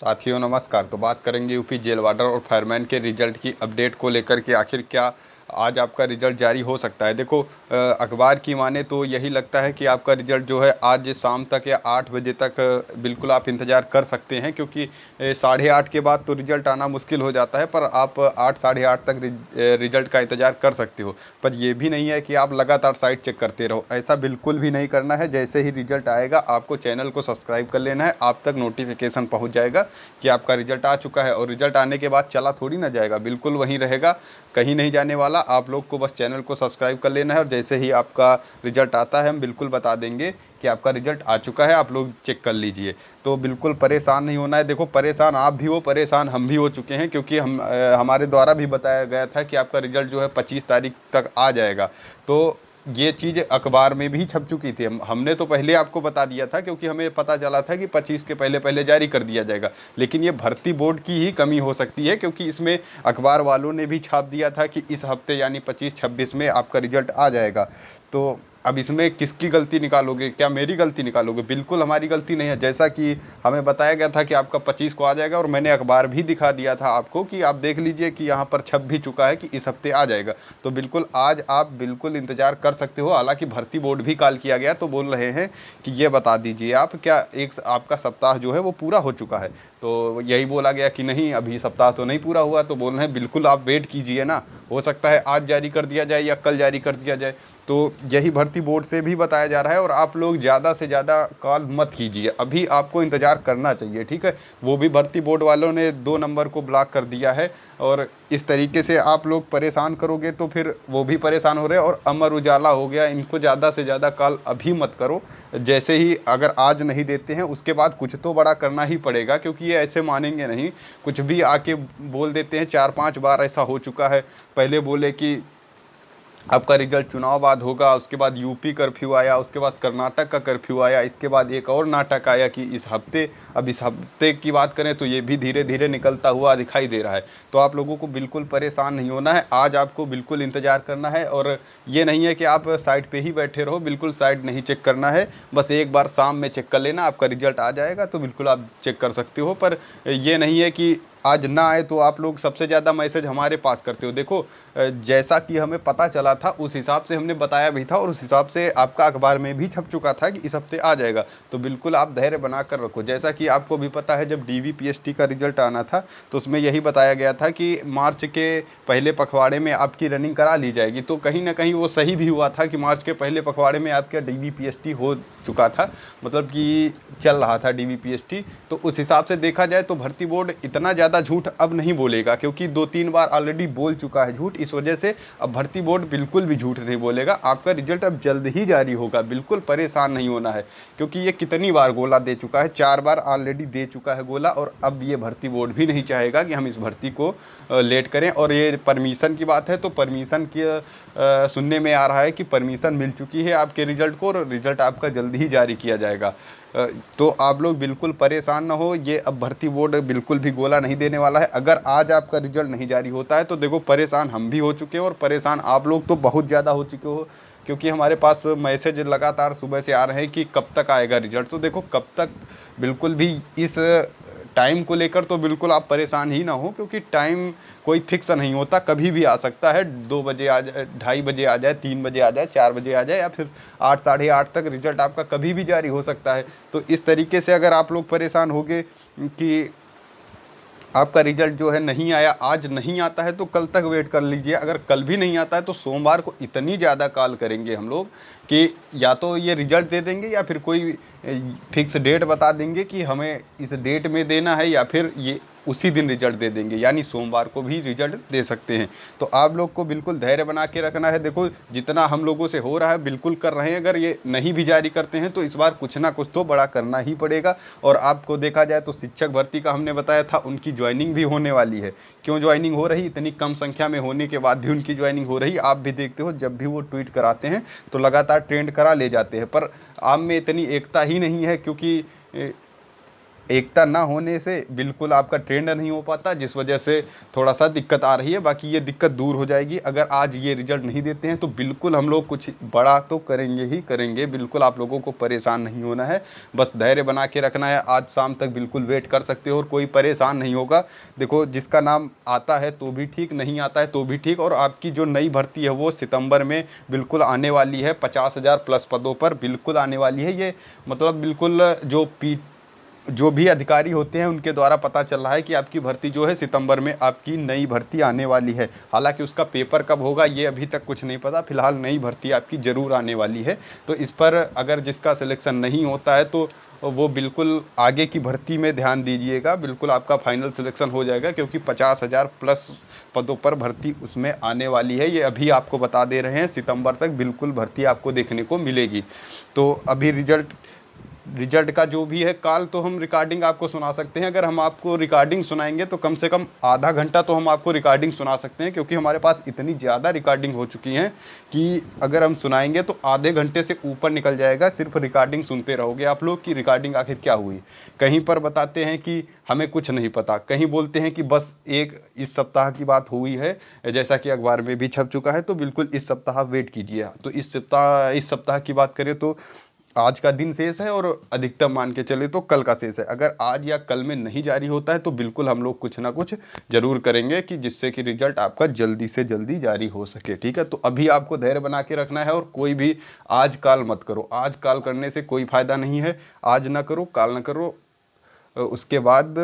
साथियों नमस्कार। तो बात करेंगे यूपी जेल वार्डर और फायरमैन के रिजल्ट की अपडेट को लेकर के आखिर क्या आज आपका रिजल्ट जारी हो सकता है। देखो अखबार की माने तो यही लगता है कि आपका रिजल्ट जो है आज शाम तक या 8 बजे तक बिल्कुल आप इंतज़ार कर सकते हैं, क्योंकि 8:30 के बाद तो रिजल्ट आना मुश्किल हो जाता है। पर आप 8 साढ़े 8 तक रिजल्ट का इंतज़ार कर सकते हो। पर ये भी नहीं है कि आप लगातार साइट चेक करते रहो, ऐसा बिल्कुल भी नहीं करना है। जैसे ही रिजल्ट आएगा आपको चैनल को सब्सक्राइब कर लेना है, आप तक नोटिफिकेशन पहुंच जाएगा कि आपका रिजल्ट आ चुका है। और रिजल्ट आने के बाद चला थोड़ी ना जाएगा, बिल्कुल वहीं रहेगा, कहीं नहीं जाने वाला। आप लोग को बस चैनल को सब्सक्राइब कर लेना है और जैसे ही आपका रिजल्ट आता है हम बिल्कुल बता देंगे कि आपका रिजल्ट आ चुका है, आप लोग चेक कर लीजिए। तो बिल्कुल परेशान नहीं होना है। देखो परेशान आप भी हो, परेशान हम भी हो चुके हैं, क्योंकि हमारे द्वारा भी बताया गया था कि आपका रिजल्ट जो है 25 तारीख तक आ जाएगा। तो ये चीज़ अखबार में भी छप चुकी थी। हमने तो पहले आपको बता दिया था, क्योंकि हमें पता चला था कि 25 के पहले पहले जारी कर दिया जाएगा। लेकिन ये भर्ती बोर्ड की ही कमी हो सकती है, क्योंकि इसमें अखबार वालों ने भी छाप दिया था कि इस हफ्ते यानी 25-26 में आपका रिजल्ट आ जाएगा। तो अब इसमें किसकी गलती निकालोगे? क्या मेरी गलती निकालोगे? बिल्कुल हमारी गलती नहीं है। जैसा कि हमें बताया गया था कि आपका 25 को आ जाएगा, और मैंने अखबार भी दिखा दिया था आपको कि आप देख लीजिए कि यहाँ पर छप भी चुका है कि इस हफ्ते आ जाएगा। तो बिल्कुल आज आप बिल्कुल इंतज़ार कर सकते हो। हालांकि भर्ती बोर्ड भी कॉल किया गया तो बोल रहे हैं कि ये बता दीजिए आप, क्या एक आपका सप्ताह जो है वो पूरा हो चुका है? तो यही बोला गया कि नहीं, अभी सप्ताह तो नहीं पूरा हुआ। तो बोल रहे हैं बिल्कुल आप वेट कीजिए ना, हो सकता है आज जारी कर दिया जाए या कल जारी कर दिया जाए। तो यही भर्ती बोर्ड से भी बताया जा रहा है। और आप लोग ज़्यादा से ज़्यादा कॉल मत कीजिए, अभी आपको इंतज़ार करना चाहिए, ठीक है। वो भी भर्ती बोर्ड वालों ने 2 नंबर को ब्लॉक कर दिया है, और इस तरीके से आप लोग परेशान करोगे तो फिर वो भी परेशान हो रहे हैं। और अमर उजाला हो गया, इनको ज़्यादा से ज़्यादा कॉल अभी मत करो। जैसे ही अगर आज नहीं देते हैं उसके बाद कुछ तो बड़ा करना ही पड़ेगा, क्योंकि ये ऐसे मानेंगे नहीं। कुछ भी आके बोल देते हैं, 4-5 बार ऐसा हो चुका है। पहले बोले कि आपका रिजल्ट चुनाव बाद होगा, उसके बाद यूपी कर्फ्यू आया, उसके बाद कर्नाटक का कर्फ्यू आया, इसके बाद एक और नाटक आया कि इस हफ्ते। अब इस हफ्ते की बात करें तो ये भी धीरे धीरे निकलता हुआ दिखाई दे रहा है। तो आप लोगों को बिल्कुल परेशान नहीं होना है, आज आपको बिल्कुल इंतज़ार करना है। और ये नहीं है कि आप साइट पे ही बैठे रहो, बिल्कुल साइट नहीं चेक करना है। बस एक बार शाम में चेक कर लेना, आपका रिजल्ट आ जाएगा तो बिल्कुल आप चेक कर सकते हो। पर ये नहीं है कि आज ना आए तो आप लोग सबसे ज़्यादा मैसेज हमारे पास करते हो। देखो जैसा कि हमें पता चला था उस हिसाब से हमने बताया भी था, और उस हिसाब से आपका अखबार में भी छप चुका था कि इस हफ्ते आ जाएगा। तो बिल्कुल आप धैर्य बना कर रखो। जैसा कि आपको भी पता है, जब डीवीपीएसटी का रिजल्ट आना था तो उसमें यही बताया गया था कि मार्च के पहले पखवाड़े में आपकी रनिंग करा ली जाएगी। तो कहीं ना कहीं वो सही भी हुआ था कि मार्च के पहले पखवाड़े में आपका डीवीपीएसटी हो चुका था, मतलब कि चल रहा था डीवीपीएसटी। तो उस हिसाब से देखा जाए तो भर्ती बोर्ड इतना ज़्यादा झूठ अब नहीं बोलेगा, क्योंकि 2-3 बार ऑलरेडी बोल चुका है झूठ। इस वजह से अब भर्ती बोर्ड बिल्कुल भी झूठ नहीं बोलेगा। आपका रिजल्ट अब जल्द ही जारी होगा, बिल्कुल परेशान नहीं होना है। क्योंकि ये कितनी बार गोला दे चुका है, 4 बार ऑलरेडी दे चुका है गोला। और अब ये भर्ती बोर्ड भी नहीं चाहेगा कि हम इस भर्ती को लेट करें। और ये परमिशन की बात है तो परमिशन की सुनने में आ रहा है कि परमिशन मिल चुकी है आपके रिजल्ट को, और रिजल्ट आपका जल्द ही जारी किया जाएगा। तो आप लोग बिल्कुल परेशान ना हो। ये अब भर्ती बोर्ड बिल्कुल भी गोला नहीं देने वाला है। अगर आज आपका रिजल्ट नहीं जारी होता है तो देखो परेशान हम भी हो चुके हो, और परेशान आप लोग तो बहुत ज़्यादा हो चुके हो, क्योंकि हमारे पास मैसेज लगातार सुबह से आ रहे हैं कि कब तक आएगा रिजल्ट। तो देखो कब तक, बिल्कुल भी इस टाइम को लेकर तो बिल्कुल आप परेशान ही ना हो, क्योंकि टाइम कोई फिक्स नहीं होता, कभी भी आ सकता है। 2 बजे आ जाए, 2:30 बजे आ जाए, 3 बजे आ जाए, 4 बजे आ जाए, या फिर 8 साढ़े 8 तक रिजल्ट आपका कभी भी जारी हो सकता है। तो इस तरीके से अगर आप लोग परेशान होगे कि आपका रिजल्ट जो है नहीं आया, आज नहीं आता है तो कल तक वेट कर लीजिए। अगर कल भी नहीं आता है तो सोमवार को इतनी ज़्यादा कॉल करेंगे हम लोग कि या तो ये रिजल्ट दे देंगे या फिर कोई फिक्स डेट बता देंगे कि हमें इस डेट में देना है, या फिर ये उसी दिन रिजल्ट दे देंगे, यानी सोमवार को भी रिजल्ट दे सकते हैं। तो आप लोग को बिल्कुल धैर्य बना के रखना है। देखो जितना हम लोगों से हो रहा है बिल्कुल कर रहे हैं। अगर ये नहीं भी जारी करते हैं तो इस बार कुछ ना कुछ तो बड़ा करना ही पड़ेगा। और आपको देखा जाए तो शिक्षक भर्ती का हमने बताया था, उनकी ज्वाइनिंग भी होने वाली है। क्यों ज्वाइनिंग हो रही, इतनी कम संख्या में होने के बाद भी उनकी ज्वाइनिंग हो रही। आप भी देखते हो जब भी वो ट्वीट कराते हैं तो लगातार ट्रेंड करा ले जाते हैं। पर आप में इतनी एकता ही नहीं है, क्योंकि एकता ना होने से बिल्कुल आपका ट्रेंड नहीं हो पाता, जिस वजह से थोड़ा सा दिक्कत आ रही है। बाकी ये दिक्कत दूर हो जाएगी। अगर आज ये रिजल्ट नहीं देते हैं तो बिल्कुल हम लोग कुछ बड़ा तो करेंगे ही करेंगे। बिल्कुल आप लोगों को परेशान नहीं होना है, बस धैर्य बना के रखना है। आज शाम तक बिल्कुल वेट कर सकते हो और कोई परेशान नहीं होगा। देखो, जिसका नाम आता है तो भी ठीक, नहीं आता है तो भी ठीक। और आपकी जो नई भर्ती है वो सितंबर में बिल्कुल आने वाली है। 50,000 प्लस पदों पर बिल्कुल आने वाली है। ये मतलब बिल्कुल जो भी अधिकारी होते हैं उनके द्वारा पता चल रहा है कि आपकी भर्ती जो है सितंबर में आपकी नई भर्ती आने वाली है। हालांकि उसका पेपर कब होगा ये अभी तक कुछ नहीं पता। फिलहाल नई भर्ती आपकी ज़रूर आने वाली है। तो इस पर अगर जिसका सिलेक्शन नहीं होता है तो वो बिल्कुल आगे की भर्ती में ध्यान दीजिएगा। बिल्कुल आपका फाइनल सिलेक्शन हो जाएगा, क्योंकि 50,000 प्लस पदों पर भर्ती उसमें आने वाली है। ये अभी आपको बता दे रहे हैं, सितंबर तक बिल्कुल भर्ती आपको देखने को मिलेगी। तो अभी रिजल्ट का जो भी है कल तो हम रिकॉर्डिंग आपको सुना सकते हैं। अगर हम आपको रिकॉर्डिंग सुनाएंगे तो कम से कम आधा घंटा तो हम आपको रिकॉर्डिंग सुना सकते हैं, क्योंकि हमारे पास इतनी ज़्यादा रिकॉर्डिंग हो चुकी हैं कि अगर हम सुनाएंगे तो आधे घंटे से ऊपर निकल जाएगा। सिर्फ रिकॉर्डिंग सुनते रहोगे आप लोग कि रिकॉर्डिंग आखिर क्या हुई। कहीं पर बताते हैं कि हमें कुछ नहीं पता, कहीं बोलते हैं कि बस एक इस सप्ताह की बात हुई है, जैसा कि अखबार में भी छप चुका है। तो बिल्कुल इस सप्ताह वेट कीजिए। तो इस सप्ताह की बात करें तो आज का दिन शेष है और अधिकतम मान के चले तो कल का शेष है। अगर आज या कल में नहीं जारी होता है तो बिल्कुल हम लोग कुछ ना कुछ जरूर करेंगे कि जिससे कि रिजल्ट आपका जल्दी से जल्दी जारी हो सके। ठीक है, तो अभी आपको धैर्य बना के रखना है और कोई भी आज काल मत करो। आज काल करने से कोई फायदा नहीं है। आज ना करो, काल ना करो। उसके बाद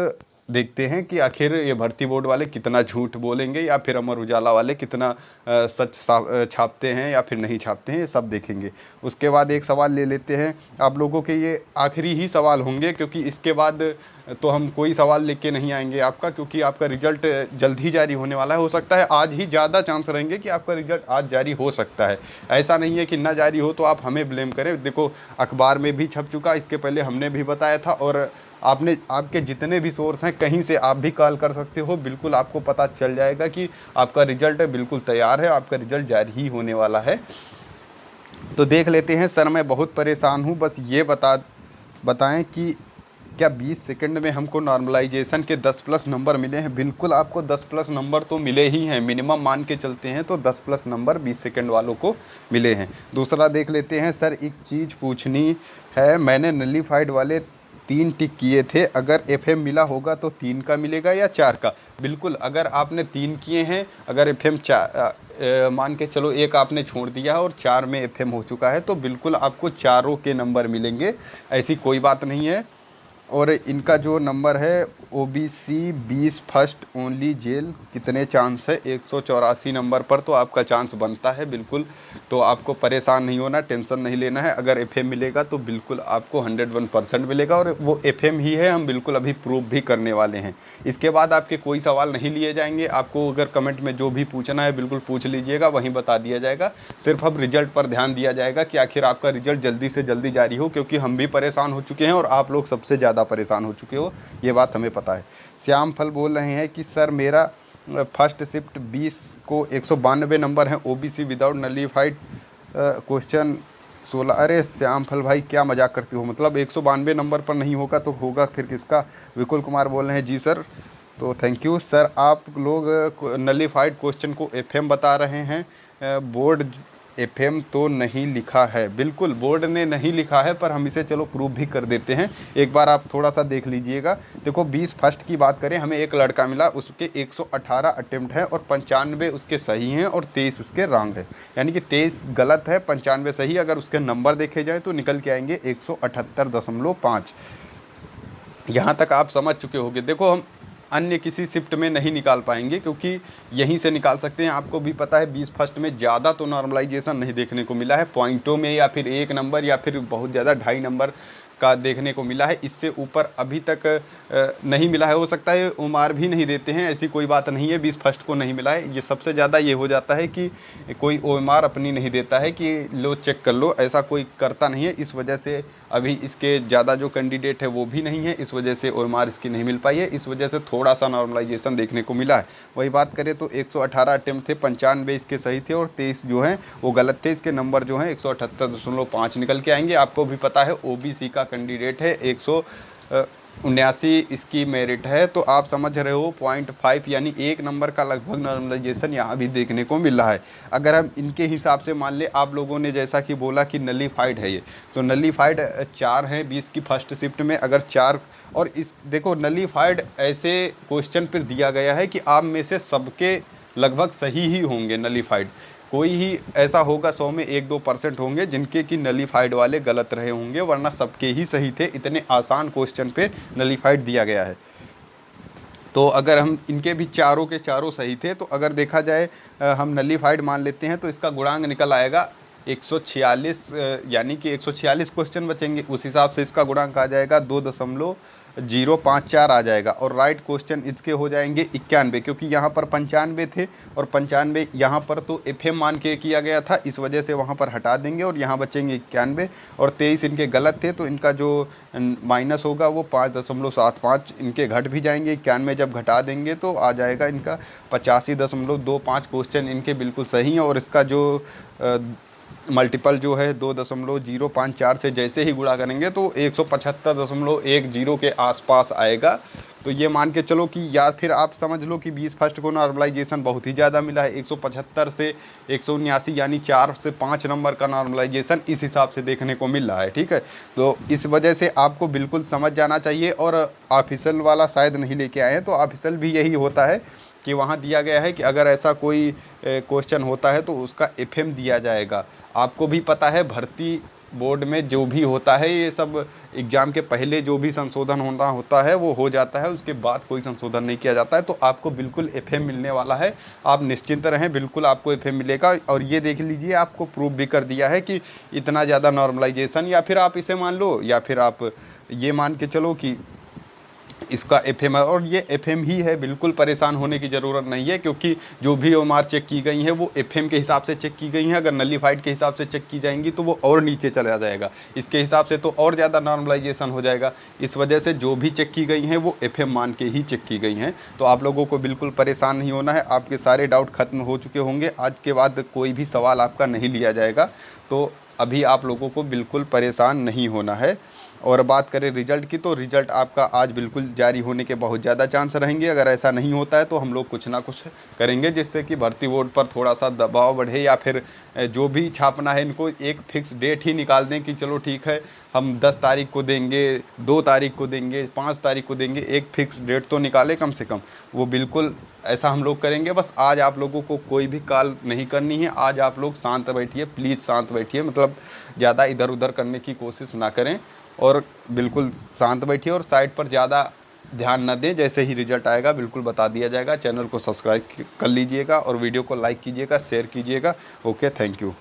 देखते हैं कि आखिर ये भर्ती बोर्ड वाले कितना झूठ बोलेंगे या फिर अमर उजाला वाले कितना सच छापते हैं या फिर नहीं छापते हैं, ये सब देखेंगे। उसके बाद एक सवाल ले लेते हैं आप लोगों के। ये आखिरी ही सवाल होंगे, क्योंकि इसके बाद तो हम कोई सवाल लेके नहीं आएंगे आपका, क्योंकि आपका रिजल्ट जल्द ही जारी होने वाला है। हो सकता है आज ही ज़्यादा चांस रहेंगे कि आपका रिजल्ट आज जारी हो सकता है। ऐसा नहीं है कि ना जारी हो तो आप हमें ब्लेम करें। देखो, अखबार में भी छप चुका, इसके पहले हमने भी बताया था, और आपके जितने भी सोर्स हैं कहीं से आप भी कॉल कर सकते हो। बिल्कुल आपको पता चल जाएगा कि आपका रिजल्ट बिल्कुल तैयार है, आपका रिजल्ट जारी ही होने वाला है। तो देख लेते हैं। सर मैं बहुत परेशान हूँ, बस ये बताएं कि क्या 20 सेकंड में हमको नॉर्मलाइजेशन के 10 प्लस नंबर मिले हैं। बिल्कुल आपको 10 प्लस नंबर तो मिले ही हैं, मिनिमम मान के चलते हैं तो 10 प्लस नंबर 20 सेकंड वालों को मिले हैं। दूसरा देख लेते हैं। सर एक चीज़ पूछनी है, मैंने नलीफाइड वाले 3 टिक किए थे, अगर एफएम मिला होगा तो 3 का मिलेगा या 4 का। बिल्कुल, अगर आपने 3 किए हैं, अगर एफएम मान के चलो एक आपने छोड़ दिया और 4 में एफएम हो चुका है तो बिल्कुल आपको चारों के नंबर मिलेंगे। ऐसी कोई बात नहीं है। और इनका जो नंबर है OBC 20 फर्स्ट ओनली जेल, कितने चांस है? 184 नंबर पर तो आपका चांस बनता है बिल्कुल। तो आपको परेशान नहीं होना, टेंशन नहीं लेना है। अगर एफएम मिलेगा तो बिल्कुल आपको 101% मिलेगा, और वो एफएम ही है। हम बिल्कुल अभी प्रूव भी करने वाले हैं। इसके बाद आपके कोई सवाल नहीं लिए जाएंगे। आपको अगर कमेंट में जो भी पूछना है बिल्कुल पूछ लीजिएगा, वहीं बता दिया जाएगा। सिर्फ अब रिजल्ट पर ध्यान दिया जाएगा कि आखिर आपका रिजल्ट जल्दी से जल्दी जारी हो, क्योंकि हम भी परेशान हो चुके हैं और आप लोग सबसे ज़्यादा परेशान हो चुके हो, ये बात हमें पता है। श्याम फल बोल रहे हैं कि सर मेरा फर्स्ट शिफ्ट 20 को 192 नंबर है, OBC विदाउट नलीफाइड, क्वेश्चन 16। अरे श्याम फल भाई क्या मजाक करते हो, मतलब 192 नंबर पर नहीं होगा तो होगा फिर किसका? विपुल कुमार बोल रहे हैं जी सर, तो थैंक यू सर। आप लोग नलीफाइड क्वेश्चन को एफएम बता रहे हैं, बोर्ड एफएम तो नहीं लिखा है। बिल्कुल बोर्ड ने नहीं लिखा है, पर हम इसे चलो प्रूव भी कर देते हैं। एक बार आप थोड़ा सा देख लीजिएगा। देखो 20 फर्स्ट की बात करें, हमें एक लड़का मिला, उसके 118 अटेम्प्ट है और 95 उसके सही हैं और 23 उसके रॉन्ग है। यानी कि 23 गलत है, 95 सही। अगर उसके नंबर देखे जाए तो निकल के आएंगे 178.5। यहाँ तक आप समझ चुके होंगे। देखो हम अन्य किसी शिफ्ट में नहीं निकाल पाएंगे, क्योंकि यहीं से निकाल सकते हैं। आपको भी पता है 20 फर्स्ट में ज़्यादा तो नॉर्मलाइजेशन नहीं देखने को मिला है, पॉइंटों में या फिर 1 नंबर या फिर बहुत ज़्यादा 2.5 नंबर का देखने को मिला है। इससे ऊपर अभी तक नहीं मिला है। हो सकता है उमार भी नहीं देते हैं, ऐसी कोई बात नहीं है। 20 फर्स्ट को नहीं मिला है, ये सबसे ज़्यादा ये हो जाता है कि कोई OMR अपनी नहीं देता है कि लो चेक कर लो, ऐसा कोई करता नहीं है। इस वजह से अभी इसके ज़्यादा जो कैंडिडेट है वो भी नहीं है, इस वजह से OMR इसकी नहीं मिल पाई है। इस वजह से थोड़ा सा नॉर्मलाइजेशन देखने को मिला है। वही बात करें तो 118 अटेम्प्ट थे, 95 इसके सही थे और 23 जो हैं वो गलत थे। इसके नंबर जो हैं 178.5 निकल के आएंगे। आपको भी पता है OBC का कैंडिडेट है 79 इसकी मेरिट है। तो आप समझ रहे हो 0.5 यानी 1 नंबर का लगभग नॉर्मलाइजेशन यहाँ भी देखने को मिल रहा है। अगर हम इनके हिसाब से मान ले, आप लोगों ने जैसा कि बोला कि नलीफाइड है ये, तो नलीफाइड 4 हैं 20 की फर्स्ट शिफ्ट में। अगर 4 और इस देखो नलीफाइड ऐसे क्वेश्चन पर दिया गया है कि आप में से सबके लगभग सही ही होंगे नलीफाइड। कोई ही ऐसा होगा 100 में 1-2% होंगे जिनके कि नलीफाइड वाले गलत रहे होंगे, वरना सबके ही सही थे। इतने आसान क्वेश्चन पे नलीफाइड दिया गया है। तो अगर हम इनके भी चारों के चारों सही थे, तो अगर देखा जाए हम नलीफाइड मान लेते हैं तो इसका गुणांक निकल आएगा 146, यानी कि 146 क्वेश्चन बचेंगे। उस हिसाब से इसका गुणांक आ जाएगा 2.054 आ जाएगा। और राइट क्वेश्चन इसके हो जाएंगे 91, क्योंकि यहाँ पर 95 थे और 95 यहाँ पर तो एफएम मान के किया गया था, इस वजह से वहाँ पर हटा देंगे और यहाँ बचेंगे 91। और 23 इनके गलत थे, तो इनका जो माइनस होगा वो 5.75 इनके घट भी जाएंगे। 91 जब घटा देंगे तो आ जाएगा इनका 85.25 क्वेश्चन इनके बिल्कुल सही हैं। और इसका जो मल्टीपल जो है 2.054 से जैसे ही गुणा करेंगे तो 175.10 के आसपास आएगा। तो ये मान के चलो कि, या फिर आप समझ लो कि 20 फर्स्ट को नॉर्मलाइजेशन बहुत ही ज़्यादा मिला है। 175 से 179 यानी 4 से 5 नंबर का नॉर्मलाइजेशन इस हिसाब से देखने को मिल रहा है। ठीक है, तो इस वजह से आपको बिल्कुल समझ जाना चाहिए। और ऑफिशियल वाला शायद नहीं लेके आए हैं, तो ऑफिशियल भी यही होता है कि वहाँ दिया गया है कि अगर ऐसा कोई क्वेश्चन होता है तो उसका एफएम दिया जाएगा। आपको भी पता है भर्ती बोर्ड में जो भी होता है, ये सब एग्ज़ाम के पहले जो भी संशोधन होना होता है वो हो जाता है, उसके बाद कोई संशोधन नहीं किया जाता है। तो आपको बिल्कुल एफएम मिलने वाला है, आप निश्चिंत रहें, बिल्कुल आपको एफएम मिलेगा। और ये देख लीजिए, आपको प्रूफ भी कर दिया है कि इतना ज़्यादा नॉर्मलाइजेशन, या फिर आप इसे मान लो, या फिर आप ये मान के चलो कि इसका एफएम है। और ये एफएम ही है, बिल्कुल परेशान होने की ज़रूरत नहीं है, क्योंकि जो भी ओएमआर चेक की गई हैं वो एफएम के हिसाब से चेक की गई हैं। अगर नलीफाइड के हिसाब से चेक की जाएंगी तो वो और नीचे चला जाएगा, इसके हिसाब से तो और ज़्यादा नॉर्मलाइजेशन हो जाएगा। इस वजह से जो भी चेक की गई हैं वो एफएम मान के ही चेक की गई हैं। तो आप लोगों को बिल्कुल परेशान नहीं होना है, आपके सारे डाउट खत्म हो चुके होंगे। आज के बाद कोई भी सवाल आपका नहीं लिया जाएगा, तो अभी आप लोगों को बिल्कुल परेशान नहीं होना है। और बात करें रिज़ल्ट की, तो रिज़ल्ट आपका आज बिल्कुल जारी होने के बहुत ज़्यादा चांस रहेंगे। अगर ऐसा नहीं होता है तो हम लोग कुछ ना कुछ करेंगे जिससे कि भर्ती बोर्ड पर थोड़ा सा दबाव बढ़े, या फिर जो भी छापना है इनको एक फ़िक्स डेट ही निकाल दें कि चलो ठीक है, हम 10 तारीख को देंगे, 2 तारीख को देंगे, 5 तारीख को देंगे। एक फ़िक्स डेट तो निकालें कम से कम, वो बिल्कुल ऐसा हम लोग करेंगे। बस आज आप लोगों को कोई भी कॉल नहीं करनी है, आज आप लोग शांत बैठिए, प्लीज़ शांत बैठिए, मतलब ज़्यादा इधर उधर करने की कोशिश ना करें और बिल्कुल शांत बैठिए और साइड पर ज़्यादा ध्यान न दें। जैसे ही रिजल्ट आएगा बिल्कुल बता दिया जाएगा। चैनल को सब्सक्राइब कर लीजिएगा और वीडियो को लाइक कीजिएगा, शेयर कीजिएगा। Okay, thank you.